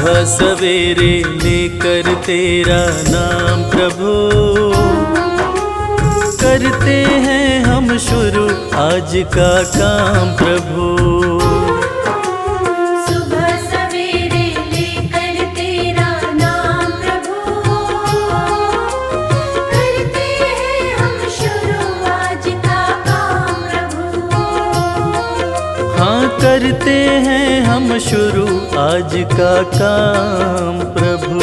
सुबह सवेरे लेकर तेरा नाम प्रभु, करते हैं हम शुरू आज का काम प्रभु। सुबह सवेरे लेकर तेरा नाम प्रभु, करते हैं हम शुरू आज का काम प्रभु। हाँ, करते हैं हम शुरू आज का काम प्रभु।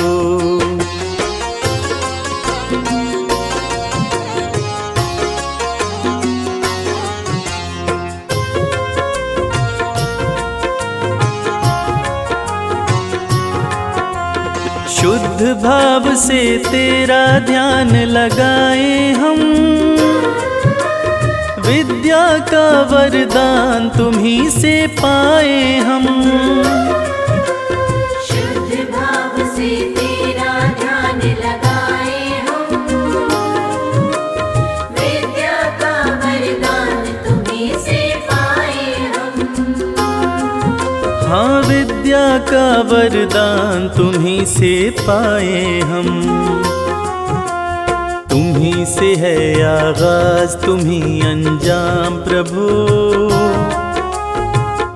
शुद्ध भाव से तेरा ध्यान लगाए हम, विद्या का वरदान तुम्ही से पाए हम। शुद्ध भाव से तेरा ध्यान लगाए हम, विद्या का वरदान तुम्ही से पाए हम। हाँ, विद्या का वरदान तुम्ही से पाए हम। तुम्ही से है आगाज तुम्ही अंजाम प्रभु,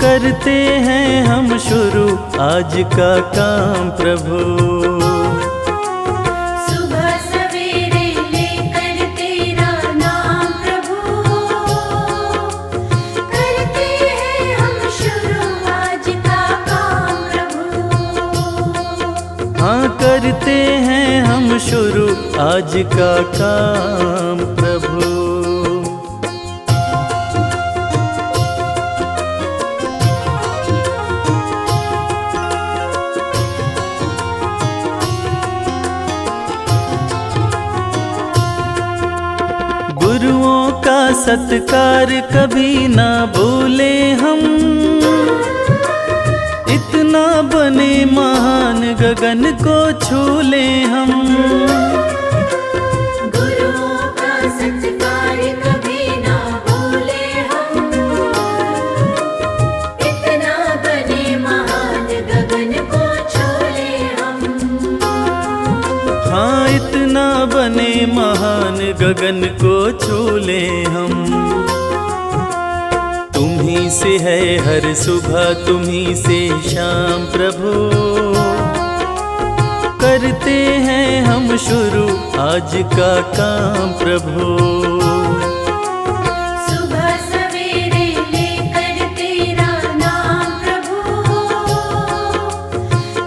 करते हैं हम शुरू आज का काम प्रभु। सुबह सवेरे लेकर तेरा नाम प्रभु, करते हैं हम शुरू आज का काम प्रभु। हाँ, करते हैं हम शुरू आज का काम प्रभु। गुरुओं का सत्कार कभी ना भूले हम, इतना बने महान गगन को छू ले हम। गुरुओं का सत्कार कभी ना भूले हम, इतना बने महान गगन को छू ले हम। हाँ, इतना बने महान गगन को छू ले हम। तुम्ही से है हर सुबह तुम्ही से शाम प्रभु, करते हैं हम शुरू आज का काम प्रभु। सुबह सवेरे लेकर तेरा नाम प्रभु,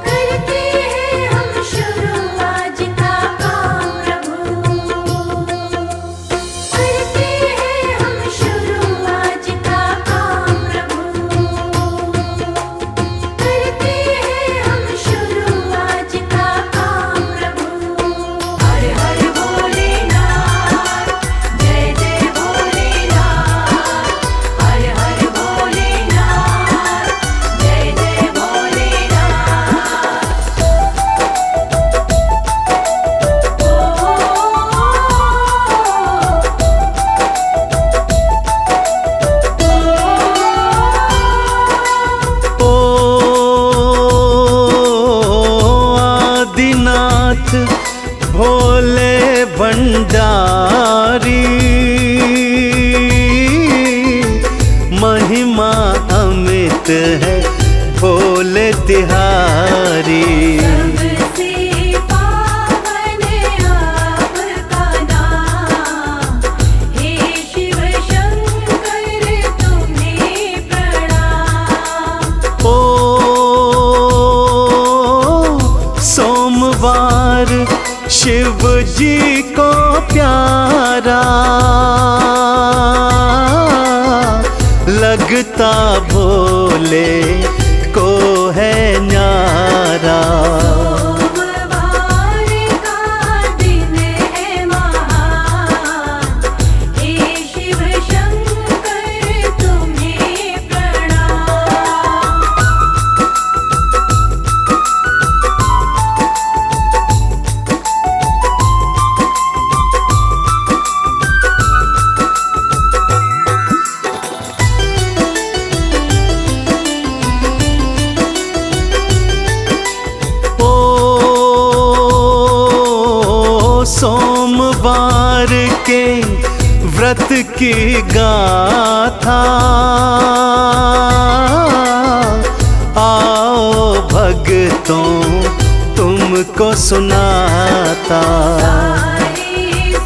करते हैं हम शुरू आज का काम प्रभु। करते हैं हम शुरू आज का काम प्रभु। करते हैं हम शुरू आज का काम प्रभु। हर हर भोलेनाथ, जय जय भोलेनाथ। हर हर भोलेनाथ, जय जय भोलेनाथ। ओ आदिनाथ भोले भंडारी, महिमा अमित है भोले तिहारी। सबसे पावन आपका नाम, हे शिव शंकर तुम्हें प्रणाम। ओ सोमवार शिव जी को प्यारा लगता भोले को है न्यारा। सोमवार का दिन है महान, हे शिव शंकर तुम्हें प्रणाम। सोमवार के व्रत की गाथा आओ भक्तों तुमको सुनाता। सारे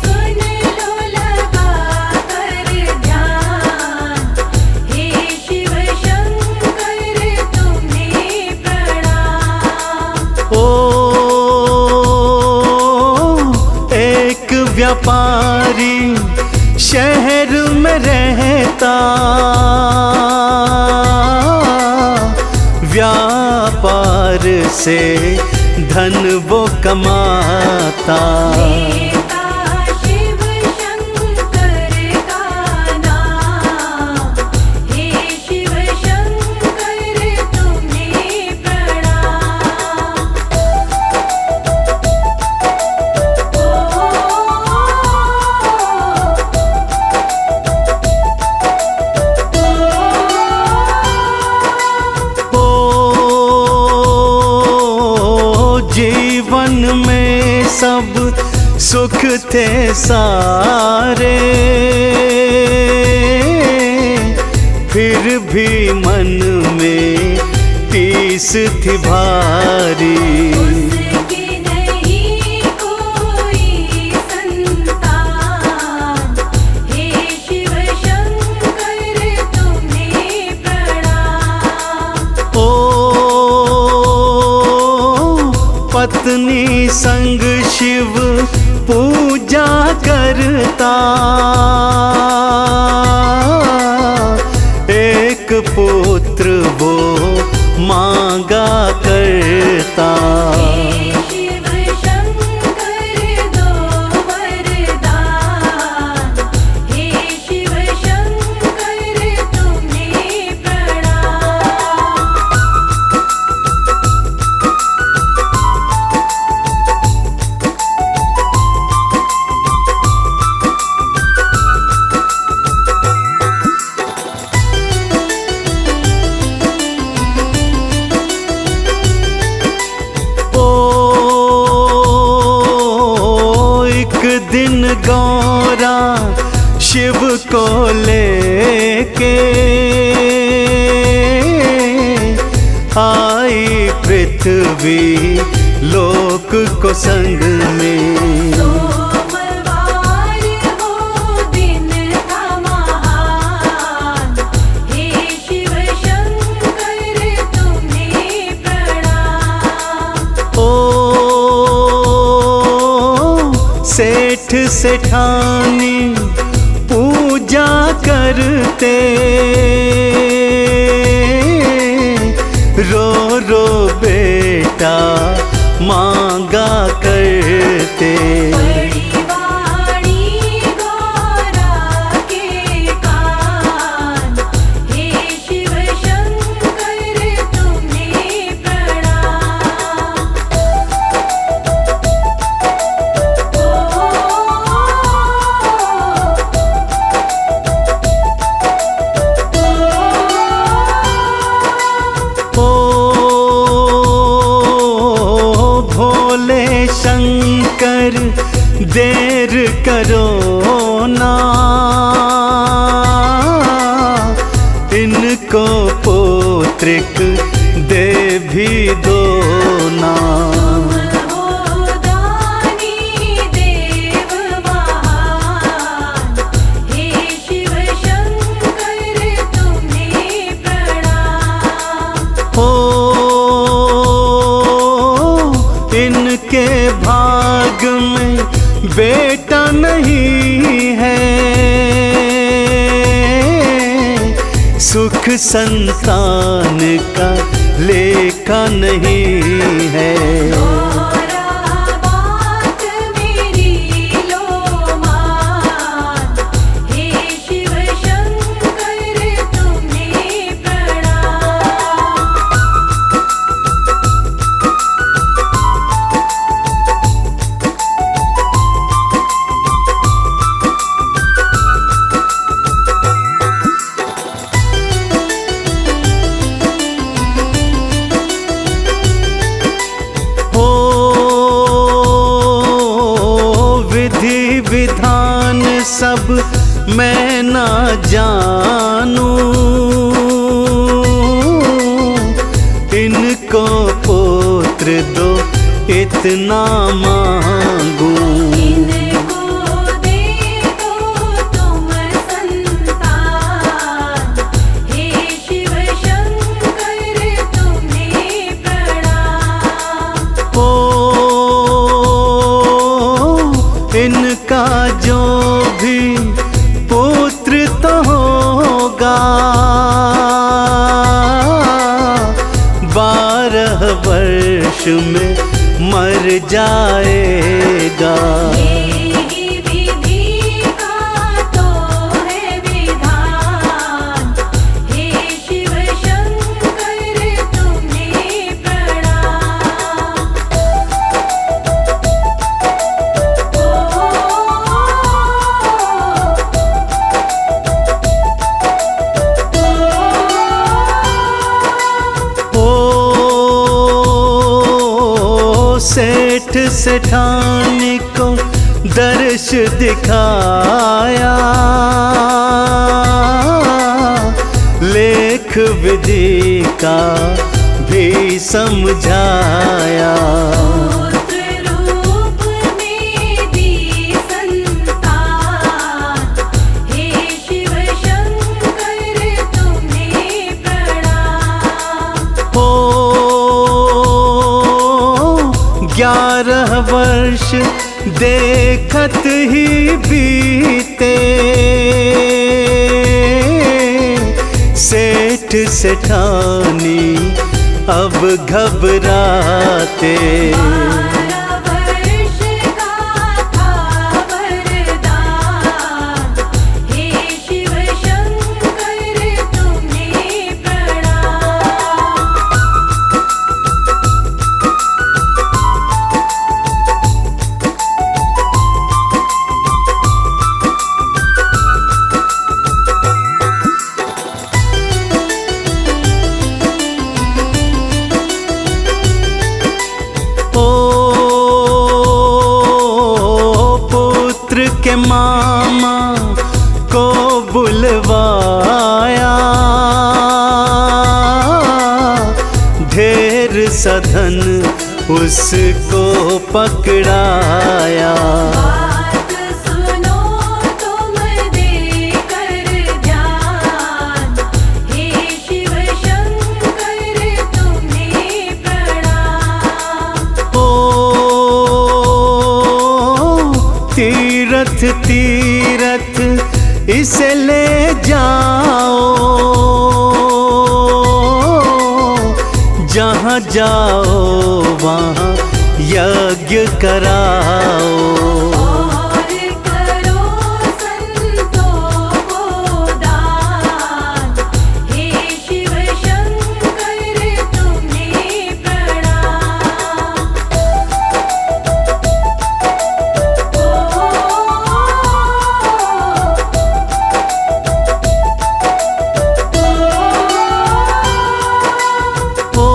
सुन लो लगा कर ध्यान, हे शिव शंकर तुम्हें प्रणाम। ओ एक व्यापारी शहर में रहता, व्यापार से धन वो कमाता। लेता शिव शंकर का नाम, हे शिव शंकर तुम्हें प्रणाम। जीवन में सब सुख थे सारे, फिर भी मन में टीस थी भारी। उसके नहीं कोई संतान, हे शिव शंकर तुम्हें प्रणाम। ओ पत्नी संग शिव पूजा करता, एक पुत्र वो मांगा करता। हे शिव शंकर दो वरदान, हे शिव शंकर तुम्हें प्रणाम। एक दिन गौरा शिव को लेके आई पृथ्वी लोक को संग में। सोमवार हो दिन था महान, हे शिव शंकर तुम्हें प्रणाम। ओ सेठ सेठानी पूजा करते, रो रो बेटा मांगा करते। बड़ी वाणी गौरा के कान, हे शिव शंकर तुम्हें प्रणाम। ओ भोले शंकर देर करो ना, इनको पौत्रिक दे भी दो ना। हो दानी देव महान, हे शिव शंकर तुम्हें प्रणाम। हो इनके भाग में बेटा नहीं है, सुख संतान का लेखा नहीं है। गौरा बात मेरी लो मान, हे शिव शंकर तुम्हें प्रणाम। विधान सब मैं ना जानूं, इनको पुत्र दो इतना मांगूं। इनको दे दो तुम संतान, हे शिव शंकर तुम्हें प्रणाम। ओ इनका जो भी पुत्र तो होगा, 12 वर्ष में मर जाएगा। यही विधि का तो है विधान, हे शिव शंकर तुम्हें प्रणाम। ओ सेठ सेठानी को दर्श दिखाया, लेख विधि का भी समझाया। पुत्र रूप में दी संतान, हे शिव शंकर तुम्हें प्रणाम। ओ 11 वर्ष देखत ही बीते, सेठ सेठानी अब घबराते। 12 वर्ष का था वरदान, हे शिव शंकर तुम्हें प्रणाम। ओ पुत्र के मामा को बुलवाया, ढेर सधन उसको पकड़ाया। बात सुनो तुम देकर ध्यान, हे शिव शंकर तुम्हें प्रणाम। ओ तीरथ तीरथ इसे ले जाओ, जहाँ जाओ वहाँ यज्ञ कराओ। और करो संतों को दान, हे शिव शंकर तुम्हें प्रणाम। ओ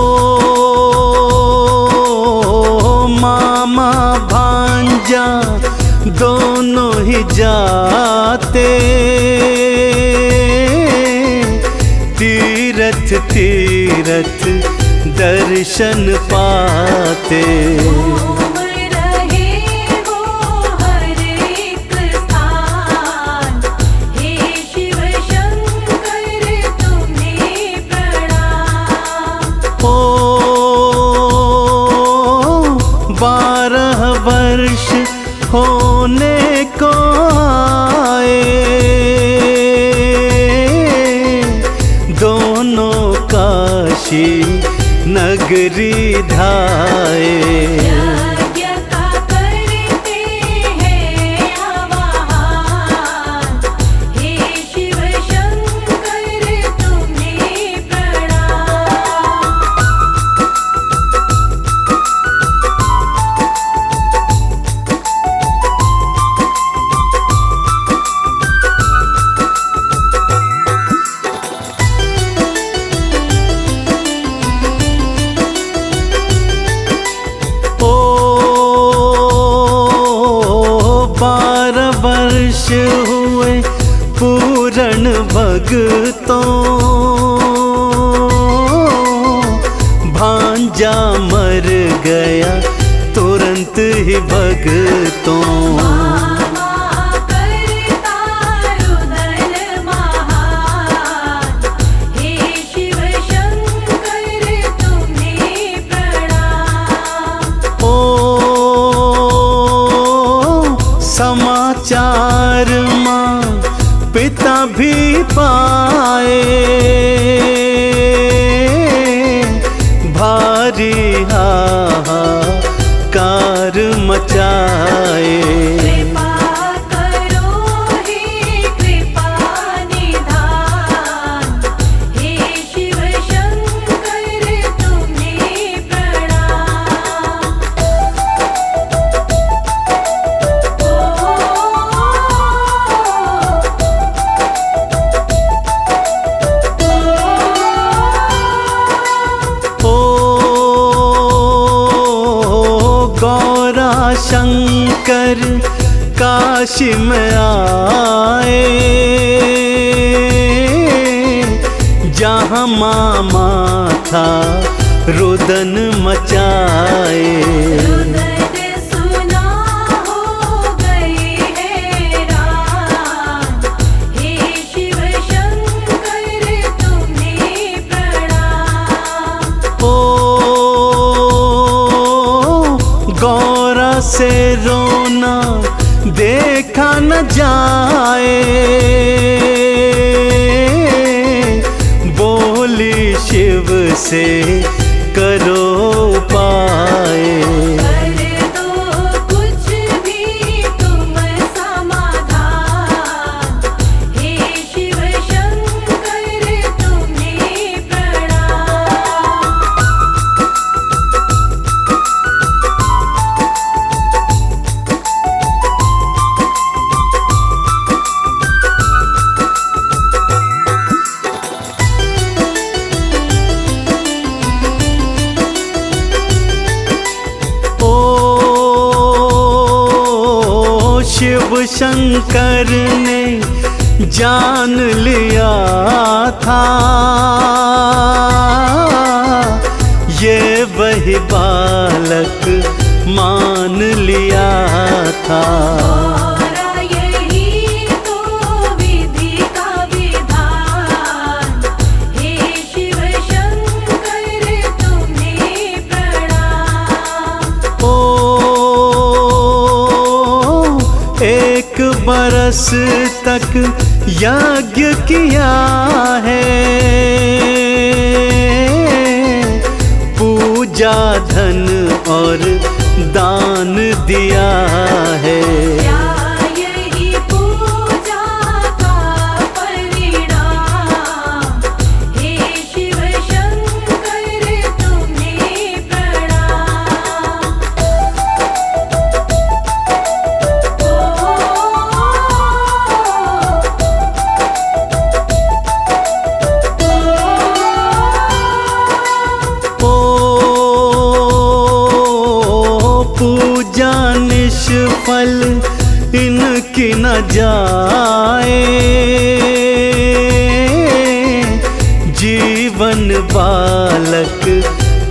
मामा भांजा दोनों ही जाते, तीरथ तीरथ दर्शन पाते। घूम रहे वो हर एक स्थान, हे शिव शंकर तुम्हें प्रणाम। ओ 12 वर्ष होने को आए, दोनों काशी नगरी धाए। यज्ञ का करते हैं आवाहन, हे शिव शंकर तुम्हें प्रणाम। ओ हुए पूर्ण भगतों, भांजा मर गया तुरंत ही भगतों। समाचार माँ पिता भी पाए, भारी हाहाकार मचाए। कृपा करो हे कृपा निधान, हे शिव शंकर तुम्हें प्रणाम। गौरा शंकर काशी में आए, जहाँ मामा था रुदन मचाए। रुदन सुना हो गए हैरान, हे शिव शंकर तुम्हें प्रणाम। ओ गौरा से रोना देखा न जाए, बोली शिव से करो उपाय। कर दो कुछ भी तुम समाधान, हे शिव शंकर तुम्हें प्रणाम। शिव शंकर ने जान लिया था, ये वही बालक मान लिया था। गौरा यही तो विधि का विधान, हे शिव शंकर तुम्हें प्रणाम। ओ एक बरस तक यज्ञ किया है, पूजा धन और दान दिया है। क्या यही पूजा का परिणाम, हे शिव शंकर तुम्हें प्रणाम। ओ पूजा निष्फल इनकी न जाए, जीवन बालक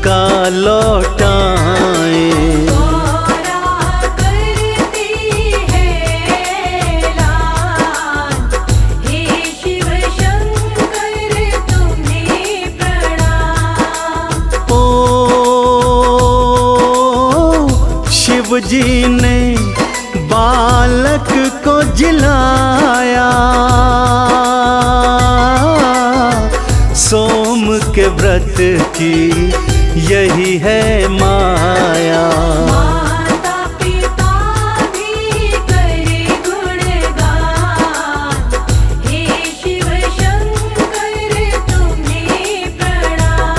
का लौटाए। गौरा करती है ऐलान, हे शिव शंकर तुम्हें प्रणाम। ओ शिव जी ने बालक को जिलाया, सोम के व्रत की यही है माया। माता पिता भी करे गुणगान, हे शिव शंकर तुम्हें प्रणाम।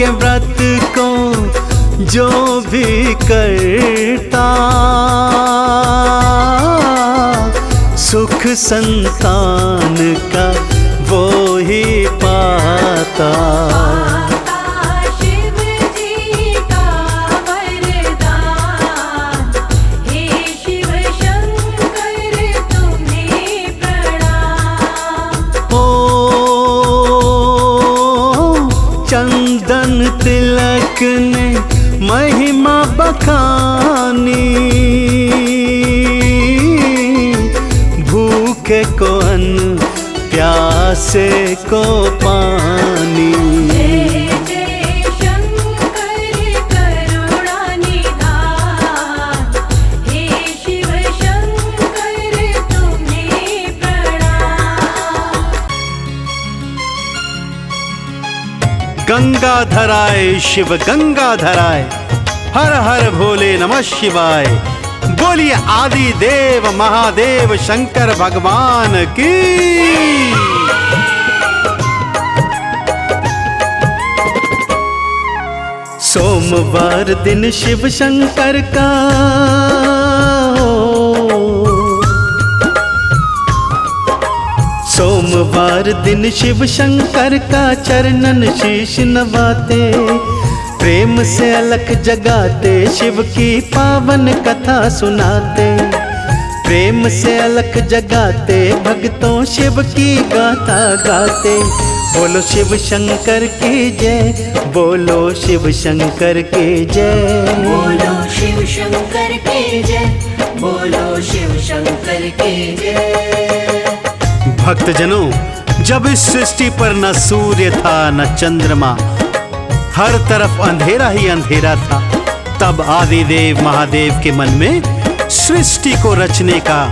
के व्रत को जो भी करता, सुख संतान का वो ही पाता। शिव जी का वरदान, हे शिव शंकर तुम्हें प्रणाम। ओ चंदन तिलक ने महिमा बखानी, भूखे को अन्न प्यासे को पानी। जय जय शंकर करुणा निधान, हे शिव शंकर तुम्हें प्रणाम। गंगाधराय शिव गंगाधराय, हर हर भोले नमः शिवाय। बोलिए आदि देव महादेव शंकर भगवान की। सोमवार दिन शिव शंकर का, सोमवार दिन शिव शंकर का चरणन शीश नवाते, प्रेम से अलख जगाते शिव की पावन कथा सुनाते। प्रेम से अलख जगाते भक्तों शिव की गाथा गाते। बोलो शिव शंकर की जय, बोलो शिव शंकर की जय। बोलो शिव शंकर की जय, बोलो शिव शंकर की जय। भक्तजनों, जब इस सृष्टि पर न सूर्य था न चंद्रमा, हर तरफ अंधेरा ही अंधेरा था, तब आदिदेव महादेव के मन में सृष्टि को रचने का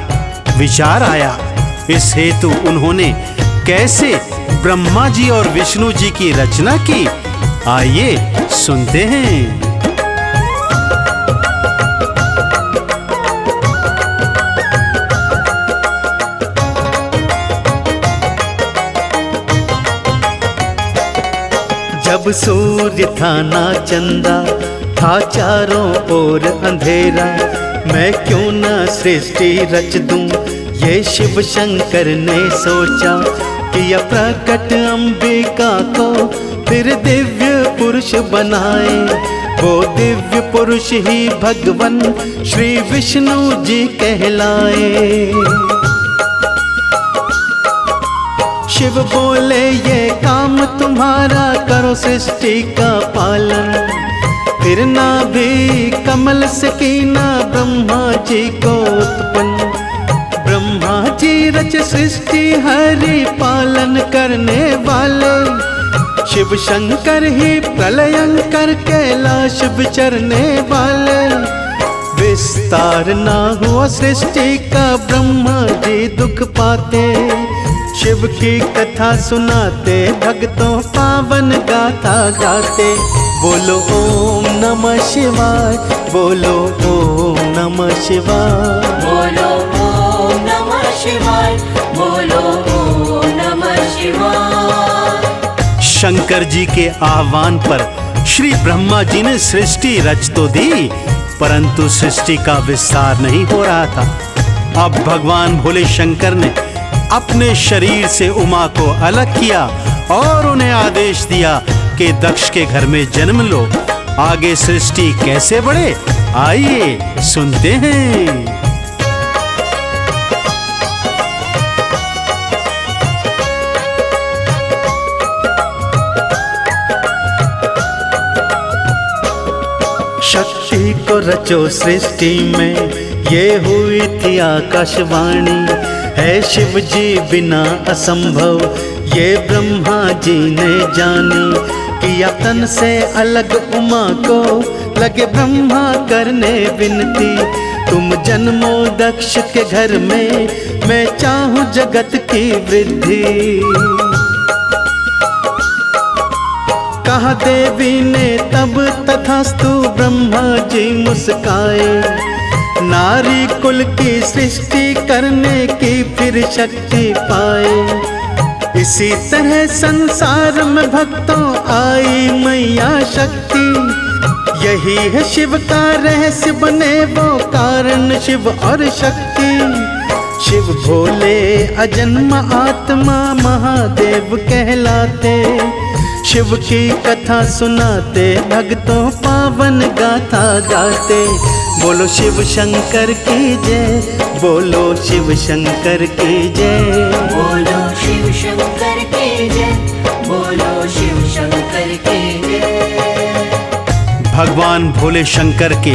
विचार आया। इस हेतु उन्होंने कैसे ब्रह्मा जी और विष्णु जी की रचना की, आइए सुनते हैं। जब सूर्य था ना चंदा, था चारों ओर अंधेरा, मैं क्यों ना सृष्टि रच दूं, ये शिव शंकर ने सोचा। किया प्रकट अंबिका को फिर दिव्य पुरुष बनाए, वो दिव्य पुरुष ही भगवान श्री विष्णु जी कहलाए। शिव बोले ये काम तुम्हारा, करो सृष्टि का पालन। फिर ना भी कमल से कीना ब्रह्मा जी को उत्पन्न। ब्रह्मा जी रच सृष्टि हरि पालन करने वाले, शिव शंकर ही प्रलयंकर कैलाश विचरने वाले। विस्तार ना हुआ सृष्टि का, ब्रह्मा जी दुख पाते। शिव की कथा सुनाते, भक्तों पावन गाथा गाते। बोलो ओम नमः शिवाय, बोलो ओम नमः शिवाय। बोलो ओम नमः शिवाय, बोलो ओम नमः शिवाय। शंकर जी के आह्वान पर श्री ब्रह्मा जी ने सृष्टि रच तो दी, परंतु सृष्टि का विस्तार नहीं हो रहा था। अब भगवान भोले शंकर ने अपने शरीर से उमा को अलग किया और उन्हें आदेश दिया कि दक्ष के घर में जन्म लो। आगे सृष्टि कैसे बढ़े, आइए सुनते हैं। शक्ति को रचो सृष्टि में, ये हुई थी आकाशवाणी। है शिव जी बिना असंभव, ये ब्रह्मा जी ने जानी। किया तन से अलग उमा को, लगे ब्रह्मा करने विनती। तुम जन्मो दक्ष के घर में, मैं चाहूं जगत की वृद्धि। कहा देवी ने तब तथास्तु, ब्रह्मा जी मुस्काए। नारी कुल की सृष्टि करने की फिर शक्ति पाए। इसी तरह संसार में भक्तों आई ही मैया शक्ति। यही है शिव का रहस्य, बने वो कारण शिव और शक्ति। शिव भोले अजन्म आत्मा महादेव कहलाते। शिव की कथा सुनाते, भक्तों पावन गाथा गाते। बोलो शिव शंकर की जय, बोलो शिव शंकर की जय। बोलो शिव शंकर की जय, बोलो शिव शंकर की जय। भगवान भोले शंकर के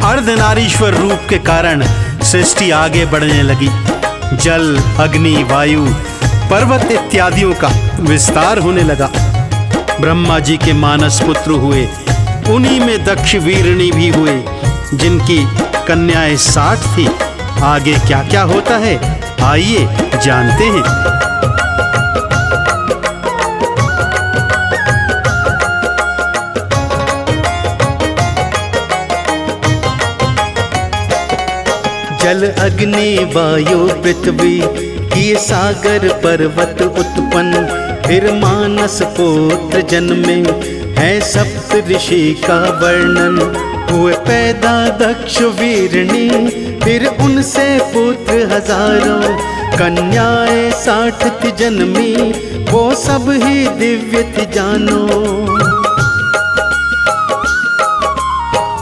अर्धनारीश्वर रूप के कारण सृष्टि आगे बढ़ने लगी। जल, अग्नि, वायु, पर्वत इत्यादियों का विस्तार होने लगा। ब्रह्मा जी के मानस पुत्र हुए, उन्हीं में दक्ष वीरणी भी हुए, जिनकी कन्याएं 60 थी। आगे क्या क्या होता है, आइए जानते हैं। जल, अग्नि, वायु, पृथ्वी किए सागर पर्वत उत्पन्न। फिर मानस पुत्र जन्मे, है सप्त ऋषि का वर्णन। हुए पैदा दक्ष वीरणी, फिर उनसे पुत्र हजारों। कन्याएं 60 थी जन्मी, वो सब ही दिव्य थी जानो।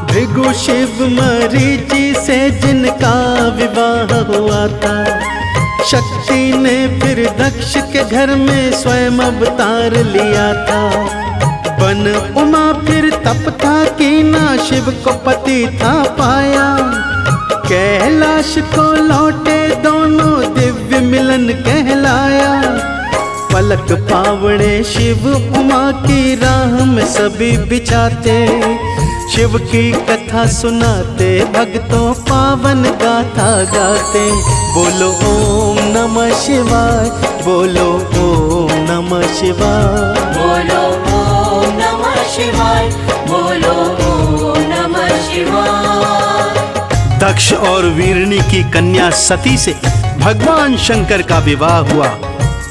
भृगु शिव मरीचि से जिनका विवाह हुआ था। शक्ति ने फिर दक्ष के घर में स्वयं अवतार लिया था। बन उमा फिर तप था कीना, शिव को पति था पाया। कैलाश को लौटे दोनों, दिव्य मिलन कहलाया। पलक पावड़े शिव उमा की राह में सभी बिछाते। शिव की कथा सुनाते, भक्तों पावन गाथा गाते। बोलो ओम नमः शिवाय, बोलो ओम नमः शिवाय। बोलो ओम नमः शिवाय, बोलो ओम नमः शिवाय। दक्ष और वीरणी की कन्या सती से भगवान शंकर का विवाह हुआ।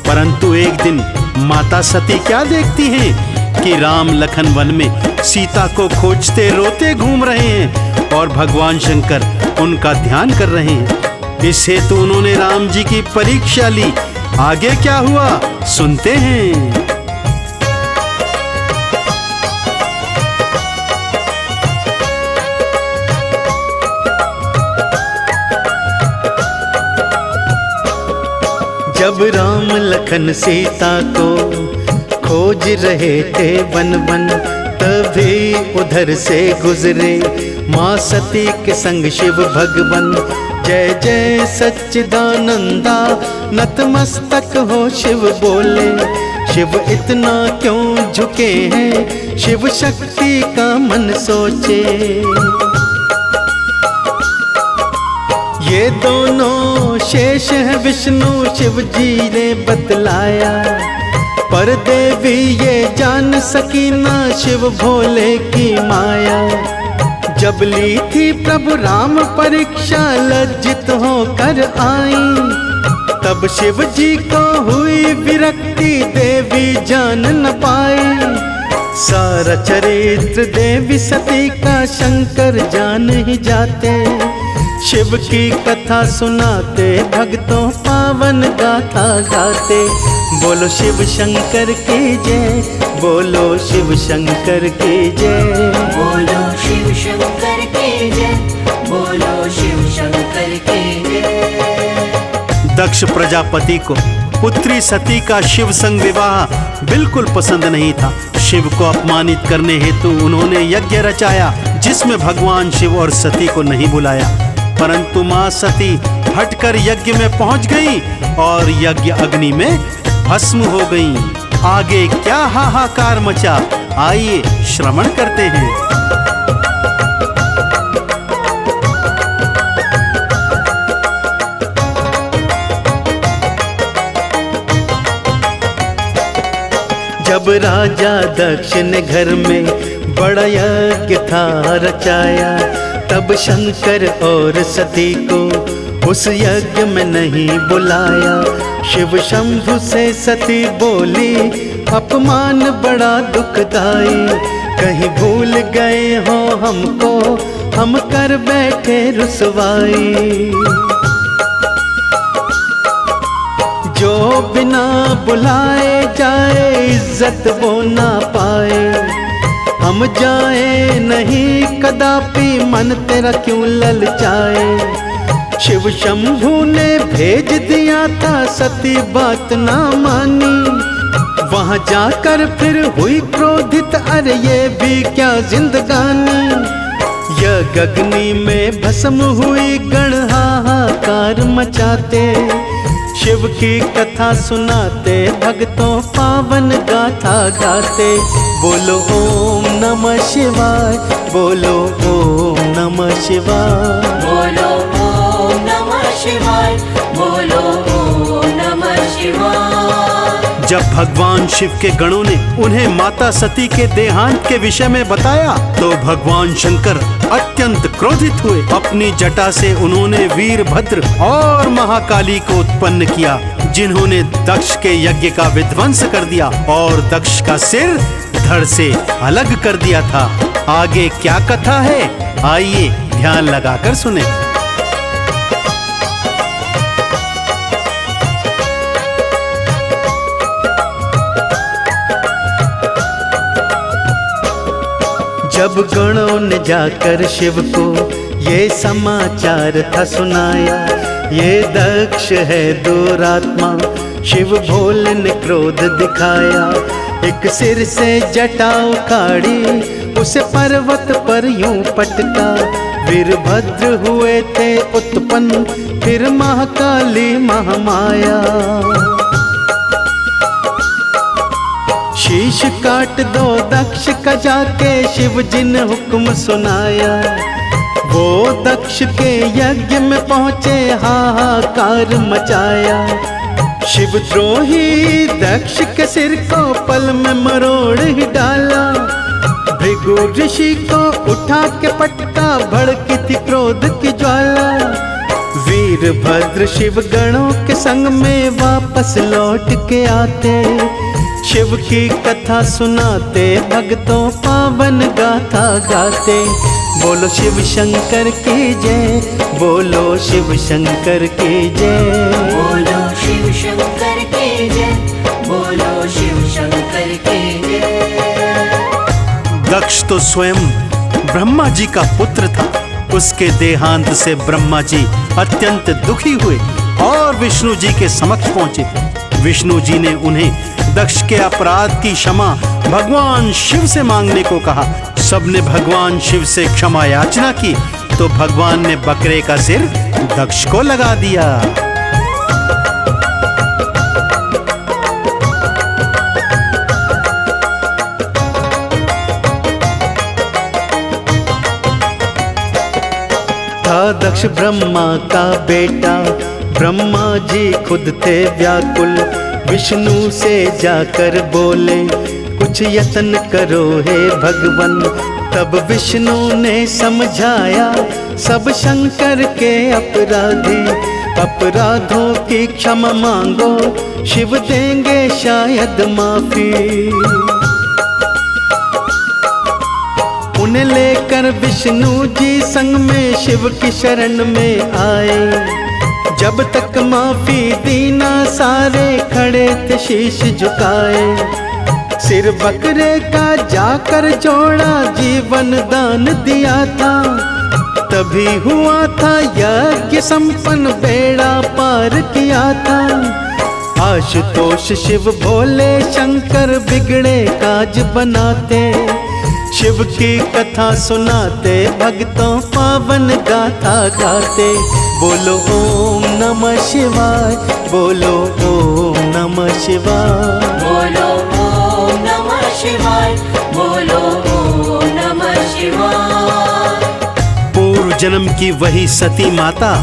परंतु एक दिन माता सती क्या देखती हैं कि राम लखन वन में सीता को खोजते रोते घूम रहे हैं और भगवान शंकर उनका ध्यान कर रहे हैं। इस हेतु उन्होंने राम जी की परीक्षा ली। आगे क्या हुआ, सुनते हैं। जब राम लखन सीता को खोज रहे थे वन वन, तभी उधर से गुजरे माँ सती के संग शिव भगवन। जय जय सच्चिदानंदा, नतमस्तक हो शिव बोले। शिव इतना क्यों झुके हैं, शिव शक्ति का मन सोचे। ये दोनों शेष है विष्णु, शिव जी ने बतलाया। पर देवी ये जान सकी ना, शिव भोले की माया। जब ली थी प्रभु राम परीक्षा, लज्जित होकर आई। तब शिव जी को हुई विरक्ति, देवी जान न पाई। सारा चरित्र देवी सती का शंकर जान ही जाते। शिव की कथा सुनाते, भक्तों पावन गाथा गाते। बोलो शिव शंकर की जय, बोलो शिव शंकर की जय। बोलो शिव शंकर की जय, बोलो शिव शंकर की जय। दक्ष प्रजापति को पुत्री सती का शिव संग विवाह बिल्कुल पसंद नहीं था। शिव को अपमानित करने हेतु उन्होंने यज्ञ रचाया, जिसमें भगवान शिव और सती को नहीं बुलाया। परंतु माँ सती हटकर यज्ञ में पहुंच गई और यज्ञ अग्नि में भस्म हो गई। आगे क्या हाहाकार मचा, आइए श्रवण करते हैं। जब राजा दक्ष ने घर में बड़ा यज्ञ था रचाया, तब शंकर और सती को उस यज्ञ में नहीं बुलाया। शिव शंभु से सती बोली, अपमान बड़ा दुखदाई, कहीं भूल गए हो हमको, हम कर बैठे रुसवाई। जो बिना बुलाए जाए इज्जत वो ना पाए, हम जाए नहीं कदापि मन तेरा क्यों ललचाए। शिव शंभू ने भेज दिया था सती बात ना मानी, वहां जाकर फिर हुई क्रोधित, अरे ये भी क्या जिंदगानी। यह गगनी में भस्म हुई गण हाहाकार मचाते, शिव की कथा सुनाते भक्तों पावन गाथा गाते। बोलो ओम नमः शिवाय, बोलो ओम नमः शिवाय, बोलो ओम नमः शिवाय, बोलो ओम नमः शिवाय। जब भगवान शिव के गणों ने उन्हें माता सती के देहांत के विषय में बताया तो भगवान शंकर अत्यंत क्रोधित हुए। अपनी जटा से उन्होंने वीरभद्र और महाकाली को उत्पन्न किया, जिन्होंने दक्ष के यज्ञ का विध्वंस कर दिया और दक्ष का सिर धड़ से अलग कर दिया था। आगे क्या कथा है, आइए ध्यान लगाकर सुने। जब गणों ने जाकर शिव को ये समाचार था सुनाया, ये दक्ष है दुरात्मा, शिव भोले ने क्रोध दिखाया। एक सिर से जटा उखाड़ी, उसे पर्वत पर यूं पटका। वीरभद्र हुए थे उत्पन्न, फिर महाकाली महामाया। शीश काट दो दक्ष का जाके शिव जी ने हुक्म सुनाया। वो दक्ष के यज्ञ में पहुँचे, हाहाकार मचाया। शिव द्रोही दक्ष के सिर को पल में मरोड़ ही डाला। भृगु ऋषि को उठा के पटका, भड़की थी क्रोध की ज्वाला। वीरभद्र शिव गणों के संग में वापस लौट के आते, शिव की कथा सुनाते भक्तों पावन गाथा गाते। बोलो शिव शंकर की जय, बोलो शिव शंकर की जय, बोलो शिव शंकर की जय, बोलो शिव शंकर की जय। दक्ष तो स्वयं ब्रह्मा जी का पुत्र था। उसके देहांत से ब्रह्मा जी अत्यंत दुखी हुए और विष्णु जी के समक्ष पहुंचे। विष्णु जी ने उन्हें दक्ष के अपराध की क्षमा भगवान शिव से मांगने को कहा। सबने भगवान शिव से क्षमा याचना की तो भगवान ने बकरे का सिर दक्ष को लगा दिया। था दक्ष ब्रह्मा का बेटा, ब्रह्मा जी खुद थे व्याकुल। विष्णु से जाकर बोले, कुछ यत्न करो हे भगवन। तब विष्णु ने समझाया, सब शंकर के अपराधी। अपराधों की क्षमा मांगो, शिव देंगे शायद माफी। उन्हें लेकर विष्णु जी संग में शिव की शरण में आए। जब तक माफी दी ना सारे, खड़े थे शीश झुकाए। सिर बकरे का जाकर जोड़ा, जीवन दान दिया था। तभी हुआ था यज्ञ संपन्न, बेड़ा पार किया था। आशुतोष शिव भोले शंकर बिगड़े काज बनाते। शिव की कथा सुनाते भक्तों पावन गाथा गाते। बोलो ओम नमः शिवाय, बोलो ओम नमः शिवाय, बोलो ओम नमः शिवाय, बोलो ओम नमः शिवाय। पूर्व जन्म की वही सती माता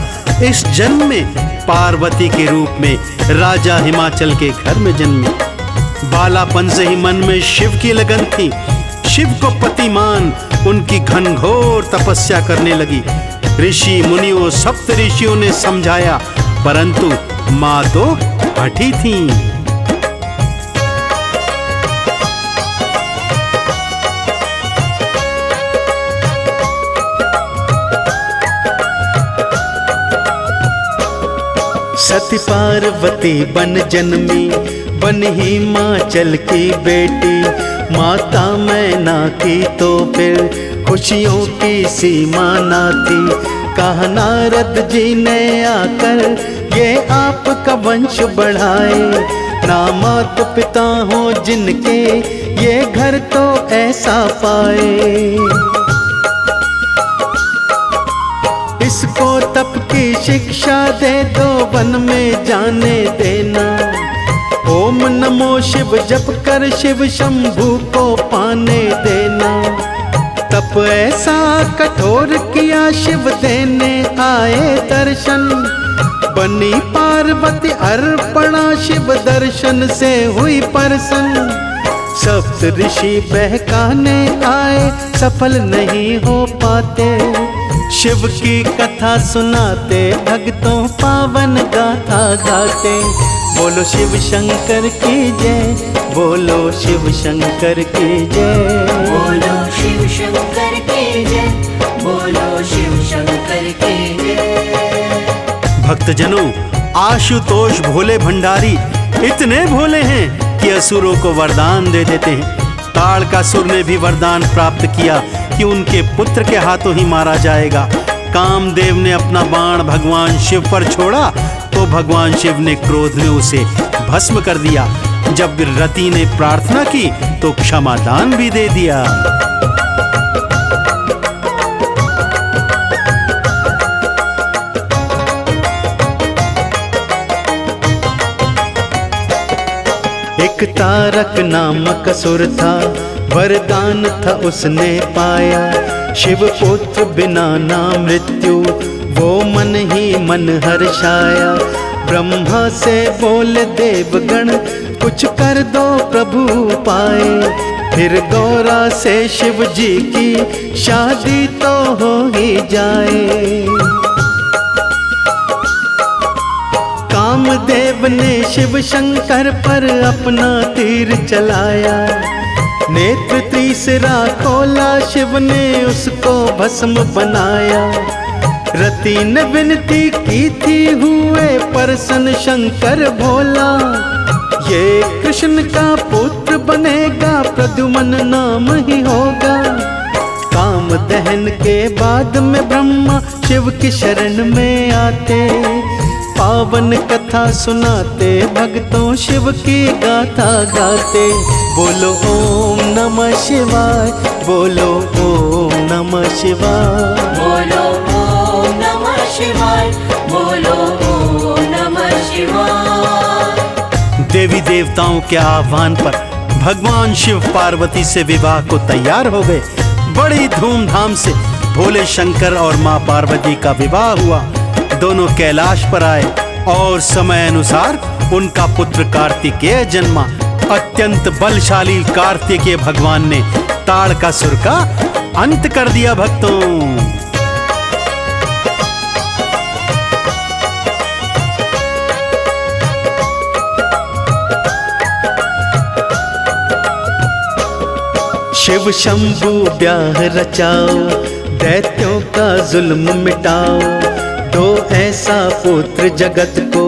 इस जन्म में पार्वती के रूप में राजा हिमाचल के घर में जन्मी। बालापन से ही मन में शिव की लगन थी। शिव को पति मान उनकी घनघोर तपस्या करने लगी। ऋषि मुनियों सप्त ऋषियों ने समझाया, परंतु माँ तो हठी थी। सती पार्वती बन जन्मी, बन हिमाचल की बेटी। माता मैना की तो फिर खुशियों की सीमा ना थी। कहा नारद जी ने आकर ये आपका वंश बढ़ाए। ना मात पिता हो जिनके ये घर तो ऐसा पाए। इसको तप की शिक्षा दे दो, वन में जाने देना। ओम नमो शिव जप कर शिव शंभू को पाने देना। तप ऐसा कठोर किया शिव देने आए दर्शन। बनी पार्वती अर्पणा शिव दर्शन से हुई प्रसन्न। सप्त ऋषि बहकाने आए सफल नहीं हो पाते। शिव की कथा सुनाते भक्तों पावन गाथा गाते। बोलो शिव शंकर की जय, बोलो शिव शंकर की जय। बोलो शिव शंकर की जय, बोलो शिव शंकर की जय। भक्तजनों, आशुतोष भोले भंडारी इतने भोले हैं कि असुरों को वरदान दे देते हैं। ताड़कासुर ने भी वरदान प्राप्त किया कि उनके पुत्र के हाथों ही मारा जाएगा। कामदेव ने अपना बाण भगवान शिव पर छोड़ा तो भगवान शिव ने क्रोध में उसे भस्म कर दिया। जब रति ने प्रार्थना की तो क्षमादान भी दे दिया। एक तारक नामक असुर था, वरदान था उसने पाया। शिव पुत्र बिना ना मृत्यु, वो मन ही मन हर्षाया। ब्रह्मा से बोले देवगण, कुछ कर दो प्रभु पाए। फिर गौरा से शिव जी की शादी तो हो ही जाए। कामदेव ने शिव शंकर पर अपना तीर चलाया। नेत्र तीसरा खोला शिव ने उसको भस्म बनाया। रति ने विनती की थी हुए प्रसन्न शंकर भोला। ये कृष्ण का पुत्र बनेगा, प्रद्युम्न नाम ही होगा। काम दहन के बाद में ब्रह्मा शिव की शरण में आते। पावन कथा सुनाते भक्तों शिव की गाथा गाते। बोलो ओम नमः शिवाय, बोलो ओम नमः शिवाय। बोलो ओम नमः शिवाय, बोलो ओम नमः शिवाय। देवी देवताओं के आह्वान पर भगवान शिव पार्वती से विवाह को तैयार हो गए। बड़ी धूमधाम से भोले शंकर और माँ पार्वती का विवाह हुआ। दोनों कैलाश पर आए और समय अनुसार उनका पुत्र कार्तिकेय जन्मा। अत्यंत बलशाली कार्तिकेय भगवान ने ताड़कासुर का अंत कर दिया। भक्तों, शिव शंभु ब्याह रचाओ, दैत्यों का जुल्म मिटाओ। दो ऐसा पुत्र जगत को,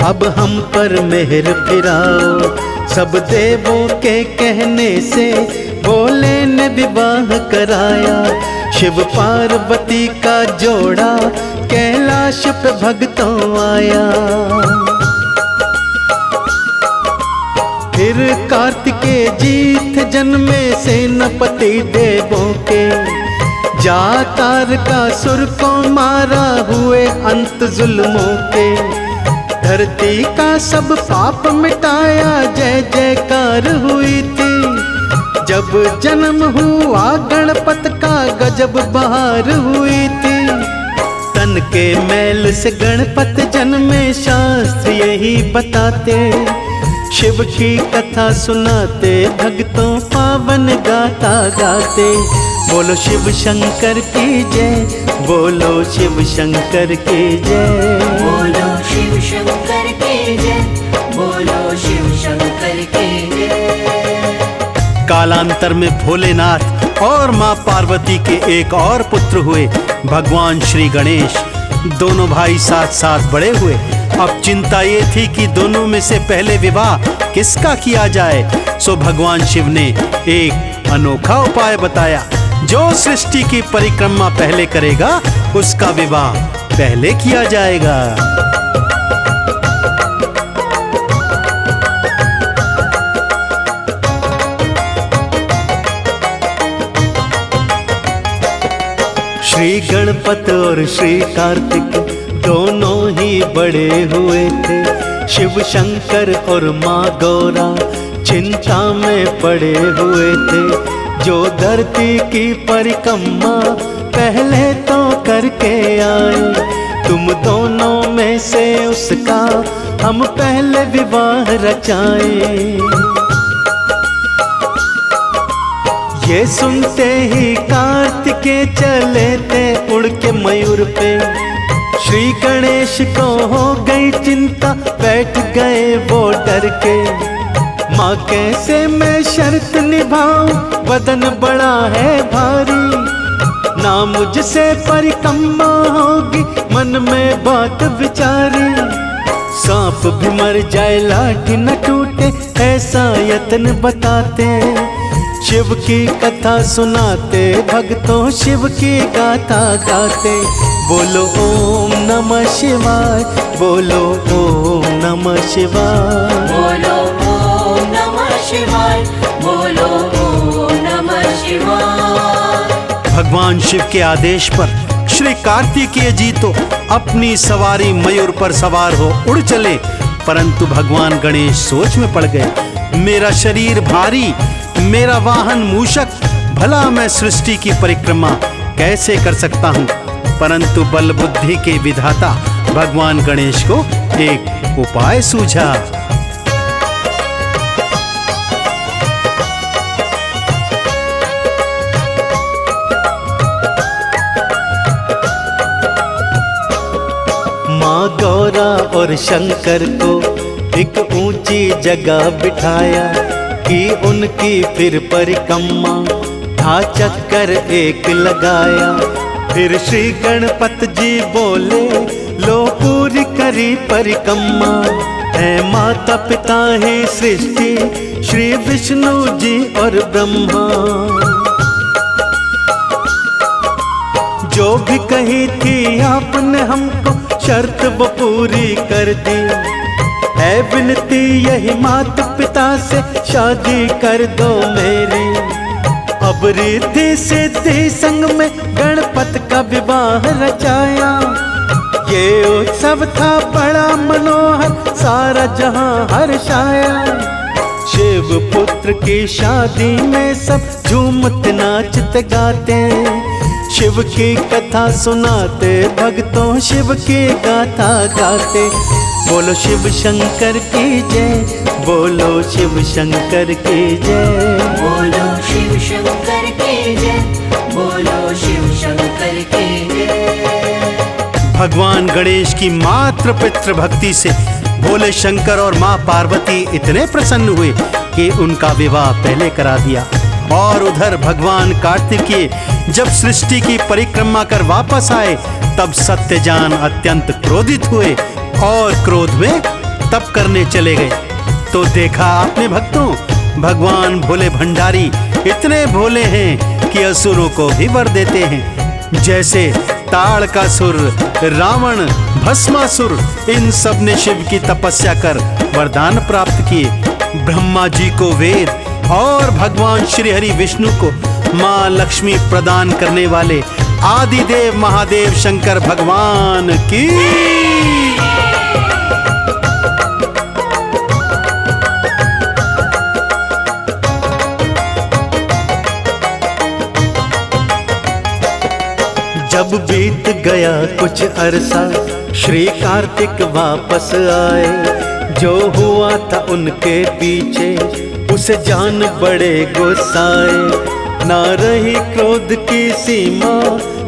अब हम पर मेहर फिराओ। सब देवों के कहने से भोले ने विवाह कराया। शिव पार्वती का जोड़ा कैलाश पे भक्तों आया। फिर कार्तिकेय जी थे जन्मे सेनापति देवों के। जाकार का सुर को मारा हुए अंत जुल्मों के। धरती का सब पाप मिटाया जय जयकार हुई थी। जब जन्म हुआ गणपत का गजब बहार हुई थी। तन के मैल से गणपत जन्मे शास्त्र यही बताते। शिव की कथा सुनाते भक्तों पावन गाथा गाते। बोलो शिव शंकर की जय, बोलो शिव शंकर की जय। बोलो शिव शंकर की जय, बोलो शिव शंकर की जय। कालांतर में भोलेनाथ और माँ पार्वती के एक और पुत्र हुए, भगवान श्री गणेश। दोनों भाई साथ साथ बड़े हुए। अब चिंता ये थी कि दोनों में से पहले विवाह किसका किया जाए। सो भगवान शिव ने एक अनोखा उपाय बताया। जो सृष्टि की परिक्रमा पहले करेगा उसका विवाह पहले किया जाएगा। श्री गणपत और श्री कार्तिक दोनों ही बड़े हुए थे। शिव शंकर और माँ गौरा चिंता में पड़े हुए थे। जो धरती की परिक्रमा पहले तो करके आए, तुम दोनों में से उसका हम पहले विवाह रचाएं। ये सुनते ही कार्तिकेय चले थे उड़ के मयूर पे। श्री गणेश को हो गई चिंता, बैठ गए वो डर के। माँ कैसे मैं शर्त निभाऊं, बदन बड़ा है भारी। ना मुझसे परिक्रमा होगी, मन में बात विचारी। सांप भी मर जाए लाठी न टूटे, ऐसा यत्न बताते। शिव की कथा सुनाते, भक्तों शिव की गाथा गाते। बोलो ओम नमः शिवाय, बोलो ओम नमः शिवाय, बोलो ओम नमः शिवाय, बोलो ओम नमः शिवाय। भगवान शिव के आदेश पर श्री कार्तिकेय जी तो अपनी सवारी मयूर पर सवार हो उड़ चले, परंतु भगवान गणेश सोच में पड़ गए। मेरा शरीर भारी, मेरा वाहन मूषक, भला मैं सृष्टि की परिक्रमा कैसे कर सकता हूँ। परंतु बल बुद्धि के विधाता भगवान गणेश को एक उपाय सूझा। माँ गौरा और शंकर को एक ऊंची जगह बिठाया कि उनकी फिर परिक्रमा था चक्कर एक लगाया। फिर श्री गणपत जी बोले, लो पूरी करी परिक्रमा। है माता पिता है सृष्टि, श्री विष्णु जी और ब्रह्मा। जो भी कही थी आपने हमको, शर्त वो पूरी कर दी। है विनती यही माता पिता से, शादी कर दो मेरी। अब रिद्धि सिद्धि संग में गणपत का विवाह रचाया। ये उत्सव था बड़ा मनोहर, सारा जहां हर्षाया। शिव पुत्र की शादी में सब झूमते नाचते गाते। शिव की कथा सुनाते, भक्तों शिव की गाथा गाते। बोलो शिव शंकर की जय, बोलो शिव शंकर की जय, बोलो शिव शंकर की जय, बोलो शिव शंकर की जय। भगवान गणेश की मात्र पितृ भक्ति से भोले शंकर और माँ पार्वती इतने प्रसन्न हुए कि उनका विवाह पहले करा दिया। और उधर भगवान कार्तिकेय जब सृष्टि की परिक्रमा कर वापस आए, तब सत्यजान अत्यंत क्रोधित हुए और क्रोध में तप करने चले गए। तो देखा आपने भक्तों, भगवान भोले भंडारी इतने भोले हैं कि असुरों को भी वर देते हैं। जैसे ताड़कासुर, रावण, भस्मासुर, इन सब ने शिव की तपस्या कर वरदान प्राप्त किए। ब्रह्मा जी को वेद और भगवान श्री हरि विष्णु को माँ लक्ष्मी प्रदान करने वाले आदिदेव महादेव शंकर भगवान की। जब बीत गया कुछ अरसा, श्री कार्तिक वापस आए। जो हुआ था उनके पीछे, उसे जान बड़े गुस्साए। ना रही क्रोध की सीमा,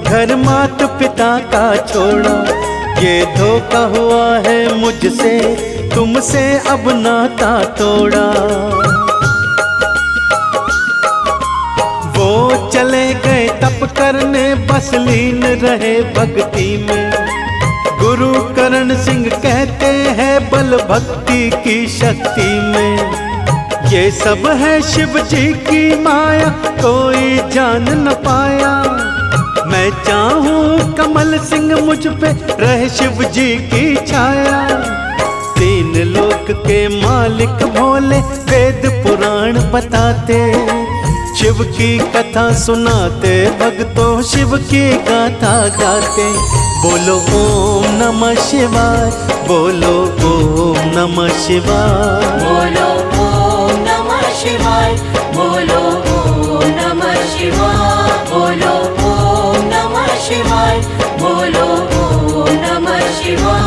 घर माता पिता का छोड़ा। ये धोखा हुआ है मुझसे, तुमसे अब नाता तोड़ा। वो चले गए तप करने, बस लीन रहे भक्ति में। गुरु करण सिंह कहते हैं बल भक्ति की शक्ति में, ये सब है शिव जी की माया, कोई जान न पाया। मैं चाहूं कमल सिंह मुझ पे रहे शिव जी की छाया। तीन लोक के मालिक भोले वेद पुराण बताते, शिव की कथा सुनाते, भक्तों शिव की गाथा गाते। बोलो ओम नमः शिवाय, बोलो ओम नमः शिवाय, बोलो ओम नमः शिवाय, बोलो ओम नमः शिवाय, बोलो ओम नमः शिवाय, बोलो ओम नमः शिवाय।